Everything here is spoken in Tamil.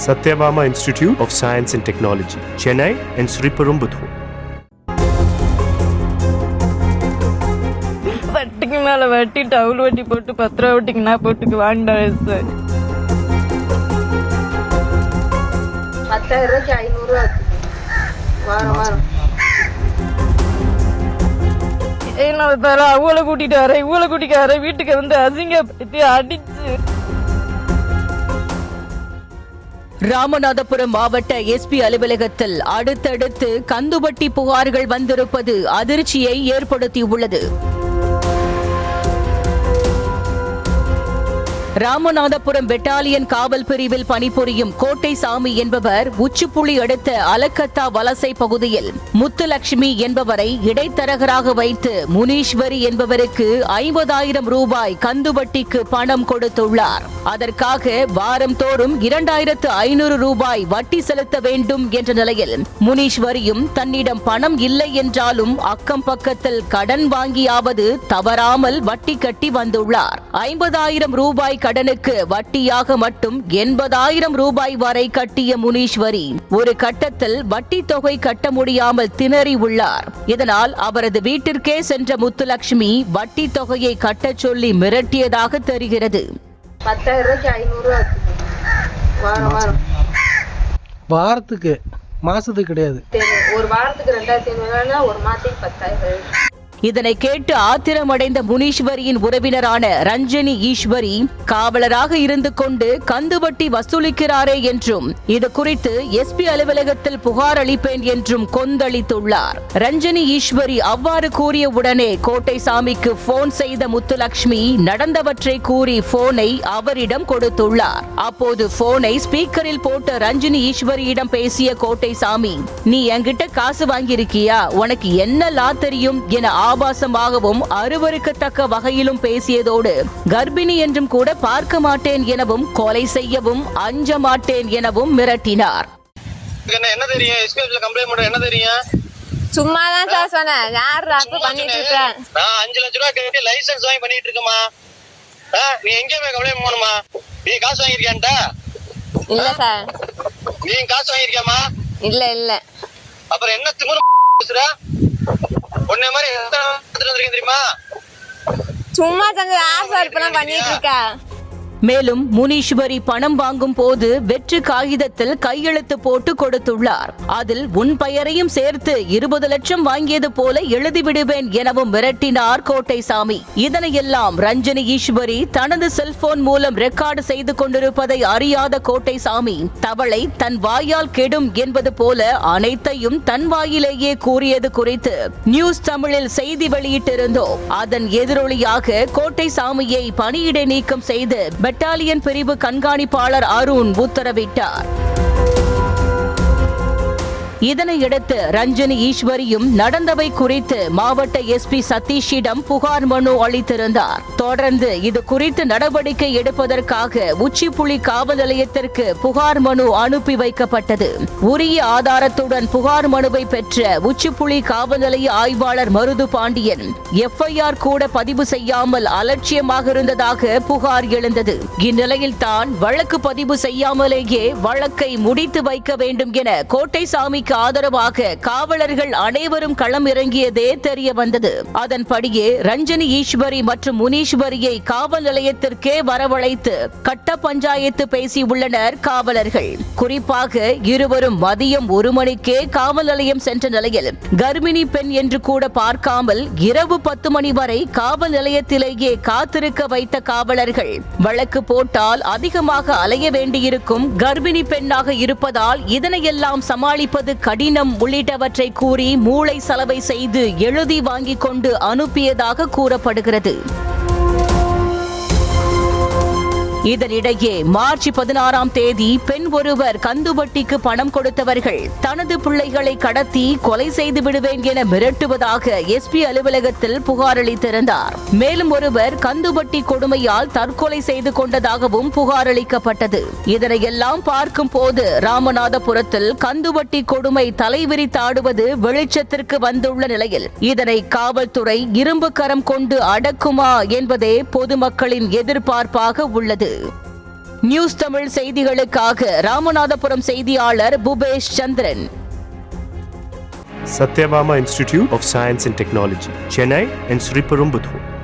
Satyabama Institute of Science and Technology, Chennai and Sriperumbudur. வட்டிக்கு மேலே வட்டி டவுல் வட்டி போட்டு 10 ரூபா வட்டிக்கு நான் போட்டுக்கு வாங்கிட்டேன் சார். 10,000 ரூபாய்க்கு 500 ரூபா வாரம் வாரம். என்ன அவளை கூட்டிட்டு வரேன் இவளை கூட்டிட்டு வரேன் வீட்டுக்கு வந்து அசிங்கப்படுத்தி அடிச்சு. ராமநாதபுரம் மாவட்ட எஸ்பி அலுவலகத்தில் அடுத்தடுத்து கந்துவட்டி புகார்கள் வந்திருப்பது அதிர்ச்சியை ஏற்படுத்தியுள்ளது. ராமநாதபுரம் பெட்டாலியன் காவல் பிரிவில் பணிபுரியும் கோட்டை சாமி என்பவர் உச்சிப்புளி அடுத்த அலக்கத்தா வலசை பகுதியில் முத்துலட்சுமி என்பவரை இடைத்தரகராக வைத்து முனீஸ்வரி என்பவருக்கு 50,000 ரூபாய் கந்துவட்டிக்கு பணம் கொடுத்துள்ளார். அதற்காக வாரந்தோறும் 2,500 ரூபாய் வட்டி செலுத்த வேண்டும் என்ற நிலையில் முனீஸ்வரியும் தன்னிடம் பணம் இல்லை என்றாலும் அக்கம் பக்கத்தில் கடன் வாங்கியாவது தவறாமல் வட்டி கட்டி வந்துள்ளார். 50,000 ரூபாய் கடனுக்கு வட்டியாக மட்டும் 80,000 ரூபாய் வரை கட்டிய முனீஸ்வரி ஒரு கட்டத்தில் வட்டி தொகை கட்ட முடியாமல் திணறி உள்ளார். இதனால் அவரது வீட்டிற்கே சென்ற முத்துலட்சுமி வட்டி தொகையை கட்டச் சொல்லி மிரட்டியதாக தெரிகிறது. 10,000 ரூபாய்க்கு 500 ரூபா வாரம் வாரம். வாரத்துக்கு மாசத்துக்கு கிடையாது. ஒரு வாரத்துக்கு 2,500 ஒரு மாதத்துக்கு 10,000. இதனை கேட்டு ஆத்திரமடைந்த முனீஸ்வரியின் உறவினரான ரஞ்சனி ஈஸ்வரி காவலராக இருந்து கொண்டு கந்துவட்டி வசூலிக்கிறாரே என்றும் இது குறித்து எஸ்பி அலுவலகத்தில் புகார் அளிப்பேன் என்றும் கொந்தளித்துள்ளார். ரஞ்சனி ஈஸ்வரி அவ்வாறு கூறிய உடனே கோட்டை சாமிக்கு போன் செய்த முத்துலட்சுமி நடந்தவற்றை கூறி போனை அவரிடம் கொடுத்துள்ளார். அப்போது போனை ஸ்பீக்கரில் போட்ட ரஞ்சனி ஈஸ்வரியிடம் பேசிய கோட்டை சாமி, நீ என்கிட்ட காசு வாங்கியிருக்கியா, உனக்கு என்ன லா தெரியும் என ஆபாசமாகவும் அருவருக்கத்தக்க வகையிலும் பேசியதோடு கர்ப்பிணி என்றும் கூட பார்க்க மாட்டேன் எனவும் கொலை செய்யவும் அஞ்ச மாட்டேன் எனவும் மிரட்டினார். என்ன தெரியும்? எஸ்கேப்ல கம்ப்ளைன்ட் பண்ற என்ன தெரியும்? சும்மா தான் சார் சொன்னேன். யார் ராப்பு பண்ணிட்டு இருக்க? நான் 5 லட்சம் ரூபாய் கட்டி லைசென்ஸ் வாங்கி பண்ணிட்டு இருக்கமா. நீ எங்க போய் கம்ப்ளைன்ட் பண்ணணுமா? நீ காசு வாங்கிருக்கியான்டா? இல்ல சார். நீ காசு வாங்கிருக்கியாமா? இல்ல இல்ல. அப்புறம் என்ன திமிரு பேசுற? ஒண்ணே மாதிரி தெரியுமா? சும்மா தங்க யார் சார் இப்ப பண்ணிட்டு இருக்க? மேலும் முனீஸ்வரி பணம் வாங்கும் போது வெற்று காகிதத்தில் கையெழுத்து போட்டு கொடுத்துள்ளார். அதில் உன் பெயரையும் சேர்த்து 20 லட்சம் வாங்கியது போல எழுதிவிடுவேன் எனவும் மிரட்டினார் கோட்டை சாமி. இதனையெல்லாம் ரஞ்சனி ஈஸ்வரி தனது செல்போன் மூலம் ரெக்கார்டு செய்து கொண்டிருப்பதை அறியாத கோட்டை சாமி தவளை தன் வாயால் கெடும் என்பது போல அனைத்தையும் தன் வாயிலேயே கூறியது குறித்து நியூஸ் தமிழில் செய்தி வெளியிட்டிருந்தோம். அதன் எதிரொலியாக கோட்டை சாமியை பணியிடை நீக்கம் செய்து பெட்டாலியன் பிரிவு கண்காணிப்பாளர் அருண் உத்தரவிட்டார். இதனையடுத்து ரஞ்சனி ஈஸ்வரியும் நடந்தவை குறித்து மாவட்ட எஸ்பி சதீஷிடம் புகார் மனு அளித்திருந்தார். தொடர்ந்து இது குறித்து நடவடிக்கை எடுப்பதற்காக உச்சிப்புளி காவல் நிலையத்திற்கு புகார் மனு அனுப்பி வைக்கப்பட்டது. உரிய ஆதாரத்துடன் புகார் மனுவை பெற்ற உச்சிப்புளி காவல் நிலைய ஆய்வாளர் மருது பாண்டியன் எஃப்ஐஆர் கூட பதிவு செய்யாமல் அலட்சியமாக இருந்ததாக புகார் எழுந்தது. இந்நிலையில் தான் வழக்கு பதிவு செய்யாமலேயே வழக்கை முடித்து வைக்க வேண்டும் என கோட்டை சாமி ஆதரவாக காவலர்கள் அனைவரும் களம் இறங்கியதே தெரிய வந்தது. அதன்படியே ரஞ்சனி ஈஸ்வரி மற்றும் முனீஸ்வரியை காவல் நிலையத்திற்கே வரவழைத்து கட்ட பஞ்சாயத்து பேசியுள்ளனர் காவலர்கள். குறிப்பாக இருவரும் மதியம் 1 மணிக்கே காவல் நிலையம் சென்ற நிலையில் கர்ப்பிணி பெண் என்று கூட பார்க்காமல் இரவு 10 மணி வரை காவல் நிலையத்திலேயே காத்திருக்க வைத்த காவலர்கள் வழக்கு போட்டால் அதிகமாக அலைய வேண்டியிருக்கும், கர்ப்பிணி பெண்ணாக இருப்பதால் இதனையெல்லாம் சமாளிப்பது கடினம் உள்ளிட்டவற்றை கூறி மூளை சலவை செய்து எழுதி வாங்கிக் கொண்டு அனுப்பியதாக கூறப்படுகிறது. இதனிடையே மார்ச் 16ஆம் தேதி பெண் ஒருவர் கந்துவட்டிக்கு பணம் கொடுத்தவர்கள் தனது பிள்ளைகளை கடத்தி கொலை செய்து விடுவேன் என மிரட்டுவதாக எஸ்பி அலுவலகத்தில் புகார் அளித்திருந்தார். மேலும் ஒருவர் கந்துவட்டி கொடுமையால் தற்கொலை செய்து கொண்டதாகவும் புகார் அளிக்கப்பட்டது. இதனையெல்லாம் பார்க்கும் போது ராமநாதபுரத்தில் கந்துவட்டி கொடுமை தலைவிரித்தாடுவது வெளிச்சத்திற்கு வந்துள்ள நிலையில் இதனை காவல்துறை இரும்பு கரம் கொண்டு அடக்குமா என்பதே பொதுமக்களின் எதிர்பார்ப்பாக உள்ளது. நியூஸ் தமிழ் செய்திகளுக்காக ராமநாதபுரம் செய்தியாளர் புபேஷ் சந்திரன். Satyabama Institute of Science and Technology, Chennai and Sriperumbudur.